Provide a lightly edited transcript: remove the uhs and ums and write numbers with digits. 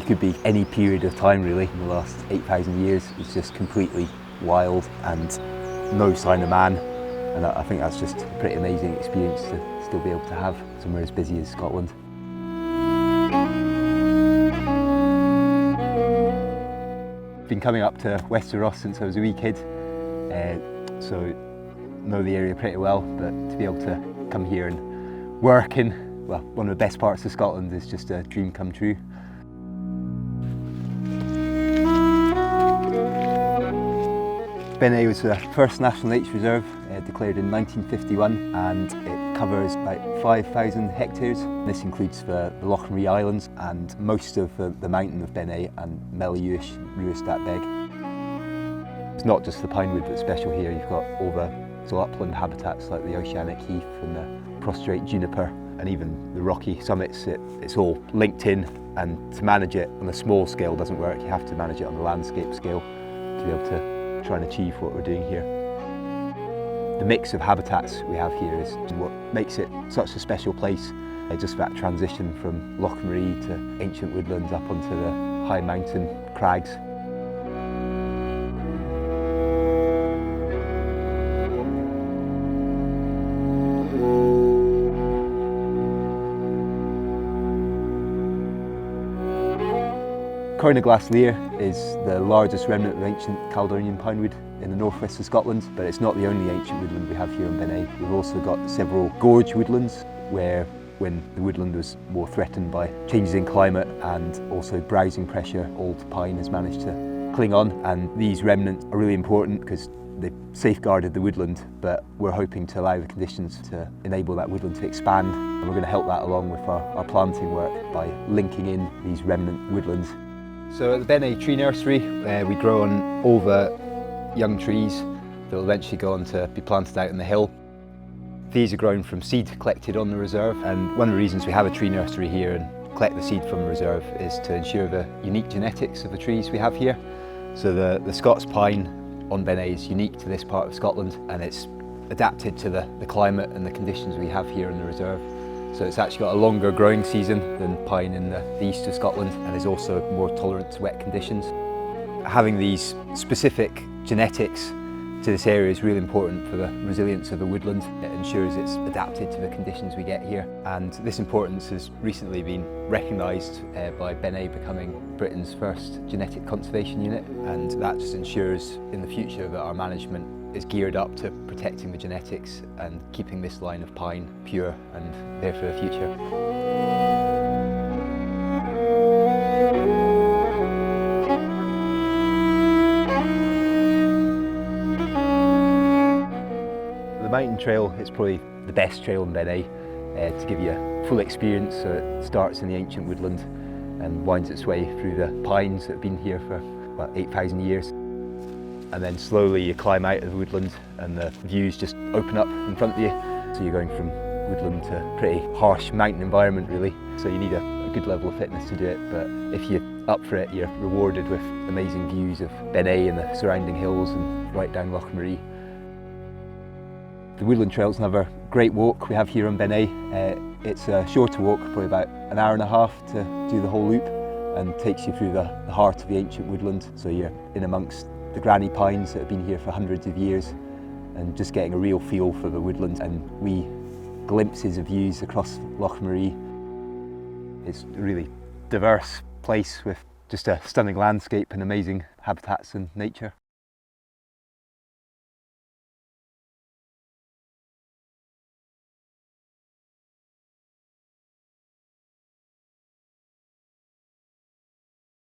You could be any period of time really. In the last 8,000 years, it's just completely wild and no sign of man. And I think that's just a pretty amazing experience to still be able to have somewhere as busy as Scotland. I've been coming up to Wester Ross since I was a wee kid, so know the area pretty well, but to be able to come here and work in, well, one of the best parts of Scotland is just a dream come true. Beinn Eighe was the first National Nature Reserve declared in 1951, and it covers about 5,000 hectares. This includes the Lochmaree Islands and most of the mountain of Beinn Eighe and Melliuish, Ruistadt-Beg. It's not just the pinewood that's special here, you've got all the upland habitats like the oceanic heath and the prostrate juniper and even the rocky summits. It's all linked in, and to manage it on a small scale doesn't work. You have to manage it on the landscape scale to be able to try and achieve what we're doing here. The mix of habitats we have here is what makes it such a special place. Just that transition from Lochmaree to ancient woodlands up onto the high mountain crags. Cornaglas Lear is the largest remnant of ancient Caledonian pinewood in the northwest of Scotland, but it's not the only ancient woodland we have here in Beinn Eighe. We've also got several gorge woodlands where, when the woodland was more threatened by changes in climate and also browsing pressure, old pine has managed to cling on, and these remnants are really important because they safeguarded the woodland, but we're hoping to allow the conditions to enable that woodland to expand, and we're going to help that along with our planting work by linking in these remnant woodlands. So at the Beinn Eighe Tree Nursery, we grow on all the young trees that will eventually go on to be planted out in the hill. These are grown from seed collected on the reserve, and one of the reasons we have a tree nursery here and collect the seed from the reserve is to ensure the unique genetics of the trees we have here. So the Scots pine on Beinn Eighe is unique to this part of Scotland, and it's adapted to the climate and the conditions we have here in the reserve. So it's actually got a longer growing season than pine in the east of Scotland, and is also more tolerant to wet conditions. Having these specific genetics to this area is really important for the resilience of the woodland. It ensures it's adapted to the conditions we get here, and this importance has recently been recognised by Beinn Eighe becoming Britain's first genetic conservation unit, and that just ensures in the future that our management is geared up to protecting the genetics and keeping this line of pine pure and there for the future. The mountain trail is probably the best trail in Beinn Eighe to give you a full experience. So it starts in the ancient woodland and winds its way through the pines that have been here for about 8,000 years. And then slowly you climb out of the woodland and the views just open up in front of you. So you're going from woodland to a pretty harsh mountain environment really. So you need a good level of fitness to do it, but if you're up for it, you're rewarded with amazing views of Beinn Eighe and the surrounding hills and right down Lochmaree. The Woodland Trail is another great walk we have here on Beinn Eighe. It's a shorter walk, probably about an hour and a half to do the whole loop, and takes you through the heart of the ancient woodland. So you're in amongst the granny pines that have been here for hundreds of years, and just getting a real feel for the woodland and wee glimpses of views across Lochmaree. It's a really diverse place with just a stunning landscape and amazing habitats and nature.